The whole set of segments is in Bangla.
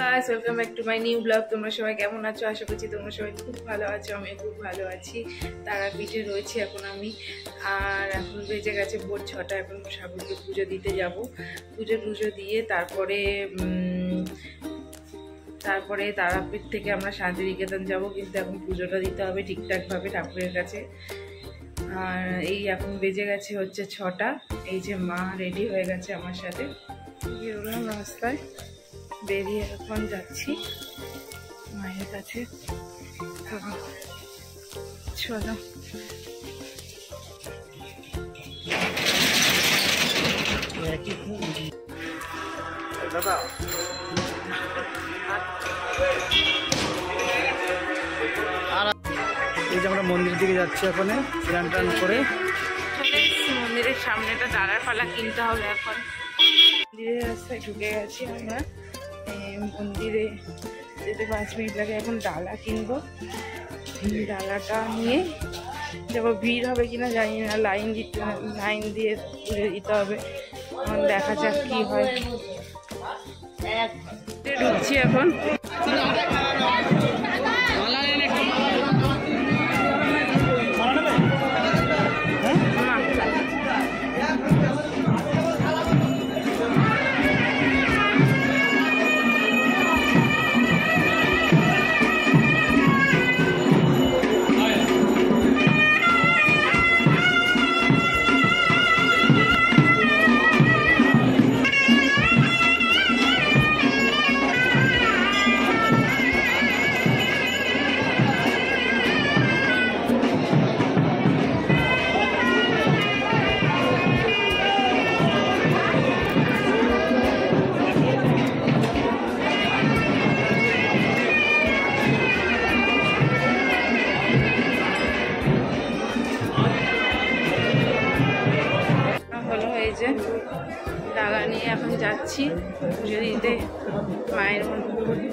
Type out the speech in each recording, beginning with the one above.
Guys, welcome back to my new blog. তোমরা সবাই কেমন আছো? আশা করছি তোমরা সবাই খুব ভালো আছো। আমি খুব ভালো আছি। তারাপীঠে রয়েছি এখন আমি। আর এখন বেজে গেছে ভোর 6টা। এখন ঠাকুরকে পুজো দিতে যাব। পুজো দিয়ে তারপরে তারাপীঠ থেকে আমরা শান্তিনিকেতন যাব। কিন্তু এখন পুজোটা দিতে হবে ঠিকঠাকভাবে ঠাকুরের কাছে। আর এই এখন বেজে গেছে হচ্ছে 6টা। এই যে মা রেডি হয়ে গেছে আমার সাথে। বেরোলাম রাস্তায়, বেরিয়ে এখন যাচ্ছি মায়ের কাছে। চলো। দাদা এই যে আমরা মন্দিরের দিকে যাচ্ছি এখন স্নান টান করে। মন্দিরের সামনেটা দাঁড়ার পালা কিনতে হবে। এখন মন্দিরের রাস্তায় ঢুকে গেছি আমরা। মন্দিরে যেতে 5 মিনিট লাগে। এখন ডালা কিনবো। ডালাটা নিয়ে যাবো। ভিড় হবে কিনা জানি না। লাইন দিয়ে ঘুরে দিতে হবে। এখন দেখা যাক কি হয়। ঢুকছি এখন। ডালা নিয়ে এখন যাচ্ছি পুজো দিতে মায়ের মন্দির।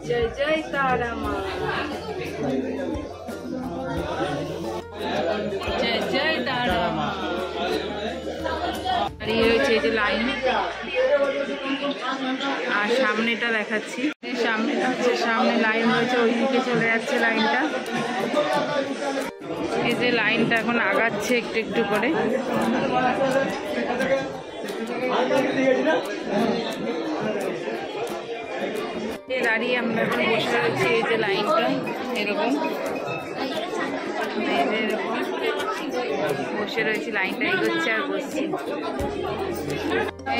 জয় জয় তারা মা, জয় জয় তারা মা। দাঁড়িয়ে রয়েছে এই যে লাইন। আর সামনেটা দেখাচ্ছি। সামনেটা হচ্ছে সামনে লাইন রয়েছে, ওই দিকে চলে যাচ্ছে লাইনটা। এই যে লাইনটা এখন আগাচ্ছে একটু একটু করে। দাঁড়িয়ে আমরা এখন বসে রয়েছি। এই যে লাইনটা এরকম বসে রয়েছি। লাইনটা এগোচ্ছে আর বসছি।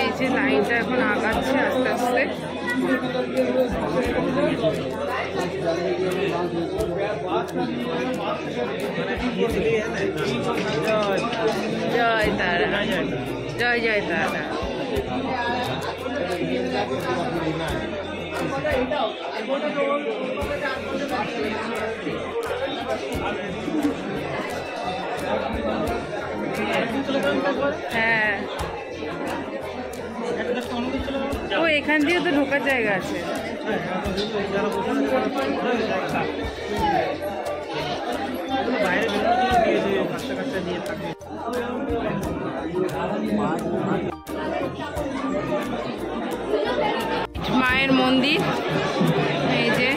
এই যে লাইনটা এখন আগাচ্ছে আস্তে আস্তে। জয় তারা, জয় জয় তারা। হ্যাঁ, ও এখান দিয়ে তো ঢোকার জায়গা আছে। মায়ের মন্দির এই যে।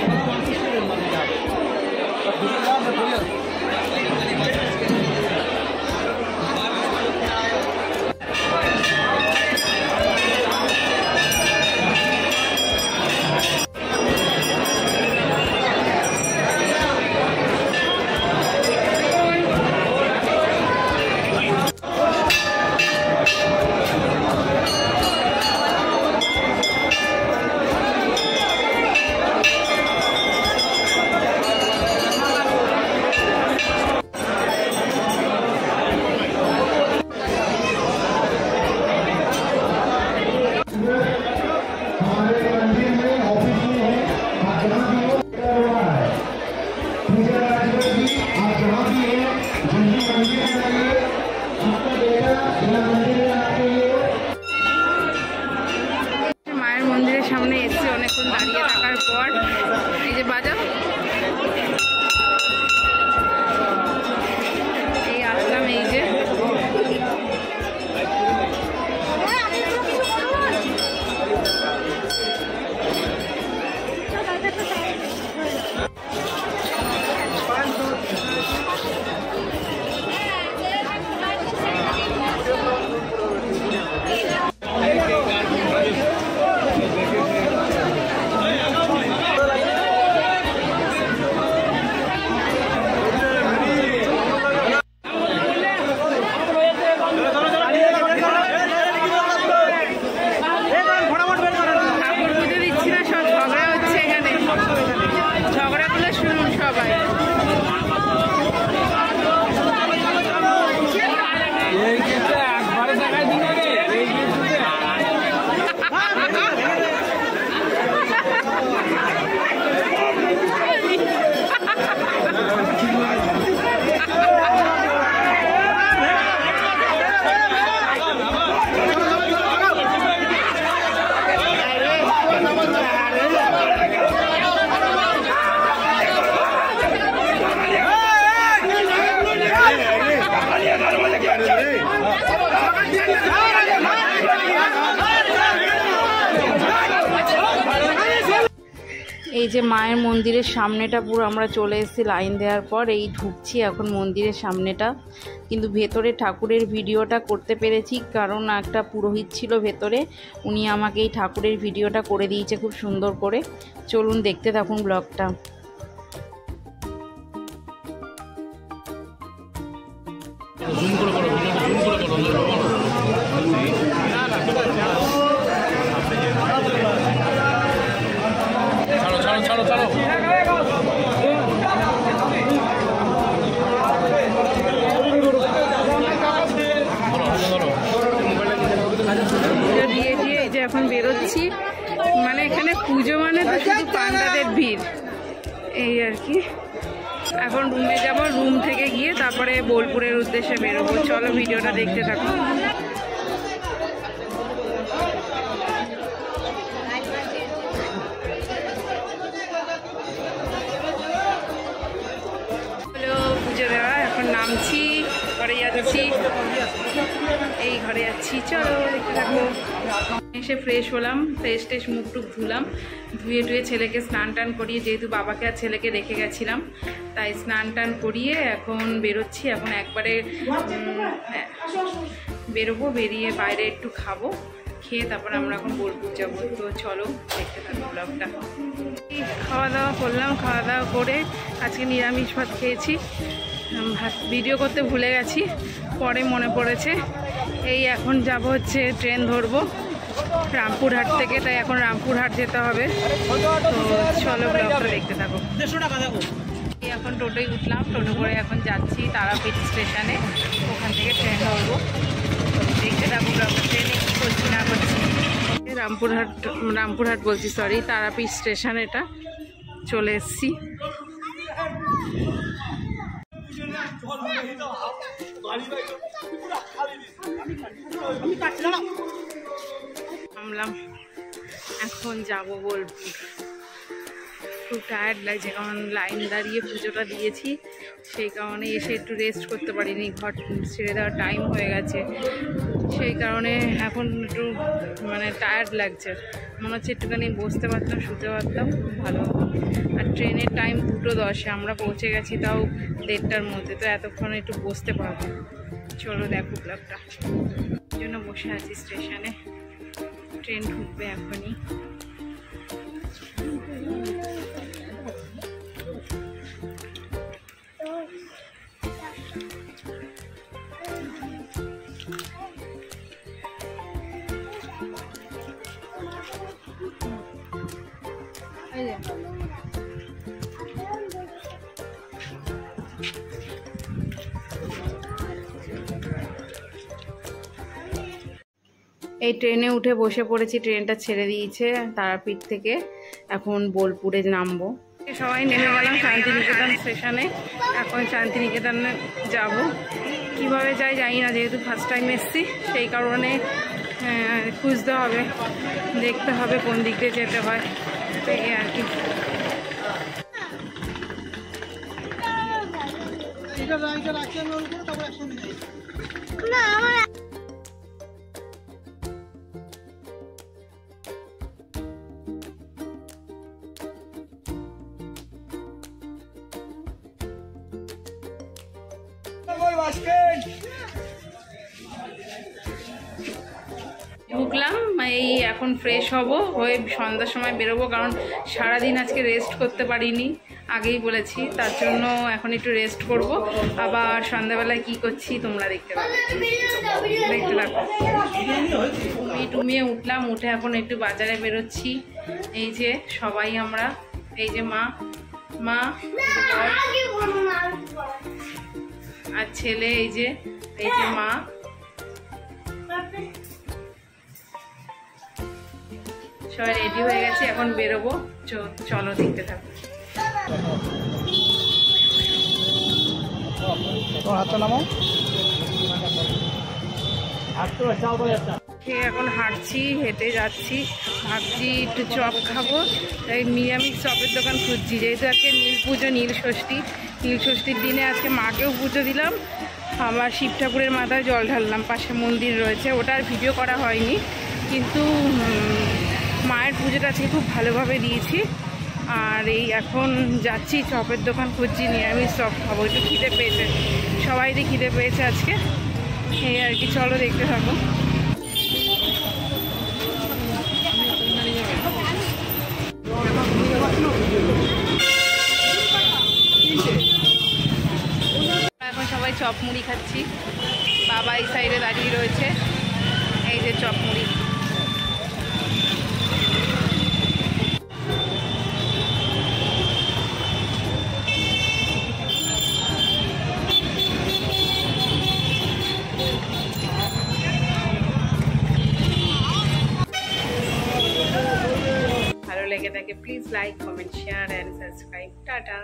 মায়ের মন্দিরের সামনে এসেছি অনেকক্ষণ দাঁড়িয়ে থাকার পর। এই যে বাজাও, এই আসলাম। এই যে এই যে মায়ের মন্দিরের সামনেটা পুরো আমরা চলে এসেছি লাইন দেওয়ার পর, এই ঢুকছি এখন মন্দিরের সামনেটা। কিন্তু ভেতরে ঠাকুরের ভিডিওটা করতে পেরেছি কারণ একটা পুরোহিত ছিল ভেতরে, উনি আমাকে এই ঠাকুরের ভিডিওটা করে দিয়েছে খুব সুন্দর করে। চলুন দেখতে থাকুন ব্লগটা। এখন বেরোচ্ছি, মানে এখানে পুজো মানে তো শুধু পান্ডাদের ভিড়, এই আর কি। এখন রুমে যাব, রুম থেকে গিয়ে তারপরে বোলপুরের উদ্দেশ্যে বেরোবো। চলো ভিডিওটা দেখতে থাকো। হ্যালো, পুজো দেওয়া এখন নামছি, ঘরে যাচ্ছি, এই ঘরে যাচ্ছি। চলো দেখতে থাকো। এসে ফ্রেশ হলাম, ফ্রেশ টেশ মুখ টুক ধুলাম, ধুয়ে টুয়ে ছেলেকে স্নান টান করিয়ে, যেহেতু বাবাকে আর ছেলেকে রেখে গেছিলাম তাই স্নান টান করিয়ে এখন বেরোচ্ছি। এখন একবারে বেরোবো, বেরিয়ে বাইরে একটু খাবো, খেয়ে তারপর আমরা এখন বোলপুর যাবো। তো চলো দেখতে থাকো ব্লগটা। খাওয়া দাওয়া করলাম, খাওয়া দাওয়া করে আজকে নিরামিষ ভাত খেয়েছি। ভিডিও করতে ভুলে গেছি, পরে মনে পড়েছে। এই এখন যাব হচ্ছে ট্রেন ধরবো রামপুরহাট থেকে, তাই এখন রামপুরহাট যেতে হবে। তো চলো ব্লগটা দেখতে থাকো। এখন টোটোয় উঠলাম, টোটো করে এখন যাচ্ছি তারাপীঠ স্টেশনে, ওখান থেকে ট্রেন ধরবো। দেখতে থাকো ব্লগটা, ট্রেনে কী করছি না করছি। রামপুরহাট বলছি, সরি, তারাপীঠ স্টেশন এটা চলে এসছি। নামলাম, এখন যাব বোলপুর। খুব টায়ার্ড লাগছে কারণ লাইন দাঁড়িয়ে পুজোটা দিয়েছি, সেই কারণে এসে একটু রেস্ট করতে পারিনি, ঘর ছেড়ে দেওয়ার টাইম হয়ে গেছে, সেই কারণে এখন একটু মানে টায়ার্ড লাগছে। মনে হচ্ছে একটুখানি বসতে পারতাম, শুতে পারতাম, ভালো হতো। আর ট্রেনের টাইম 2:10, আমরা পৌঁছে গেছি তাও 1:30টার মধ্যে, তো এতক্ষণ একটু বসতে পারবো। চলো দেখো ব্লগটা। এই জন্য বসে আছি স্টেশনে, ট্রেন ঢুকবে এখনই। এই ট্রেনে উঠে বসে পড়েছি, ট্রেনটা ছেড়ে দিয়েছে তারাপীঠ থেকে, এখন বোলপুরে নামবো। সবাই নেমে গেলাম শান্তিনিকেতন স্টেশনে, এখন শান্তিনিকেতনে যাব। কিভাবে যাই জানি না, যেহেতু ফার্স্ট টাইম এসছি সেই কারণে খুঁজতে হবে, দেখতে হবে কোন দিক দিয়ে যেতে হয়, এই আর কি। ঢুকলাম, এই এখন ফ্রেশ হব, হয়ে সন্ধ্যার সময় বেরোবো, কারণ সারাদিন আজকে রেস্ট করতে পারিনি, আগেই বলেছি, তার জন্য এখন একটু রেস্ট করব। আবার সন্ধ্যাবেলায় কি করছি তোমরা দেখতে পাবে, দেখতে থাকো। টুমিয়ে উঠলাম, উঠে এখন একটু বাজারে বেরোচ্ছি। এই যে সবাই আমরা, এই যে মা আর ছেলে, এই যে মা, সবাই রেডি হয়ে গেছে, এখন বেরোবো। চলো দেখতে থাকো। এখন হাঁটছি, হেঁটে যাচ্ছি, ভাবছি একটু চপ খাবো, তাই নিরামিষ চপের দোকান খুঁজছি। যেহেতু আজকে নীল পুজো, নীল ষষ্ঠীর দিনে আজকে মাকেও পুজো দিলাম, আবার শিব ঠাকুরের মাথায় জল ঢাললাম, পাশে মন্দির রয়েছে, ওটা আর ভিডিও করা হয়নি, কিন্তু মায়ের পুজোটা আজকে খুব ভালোভাবে দিয়েছি। আর এই এখন যাচ্ছি চপের দোকান খুঁজছি, নিরামিষ চপ খাবো, একটু খিদে পেয়েছে, সবাইরই খিদে পেয়েছে আজকে। এই আর কি, চলো দেখতে থাকো। এখন সবাই চপ মুড়ি খাচ্ছি, বাবা এই সাইডে দাঁড়িয়ে রয়েছে, এই যে চপ মুড়ি। ভালো লেগে থাকে please like, comment, share and subscribe. Tata.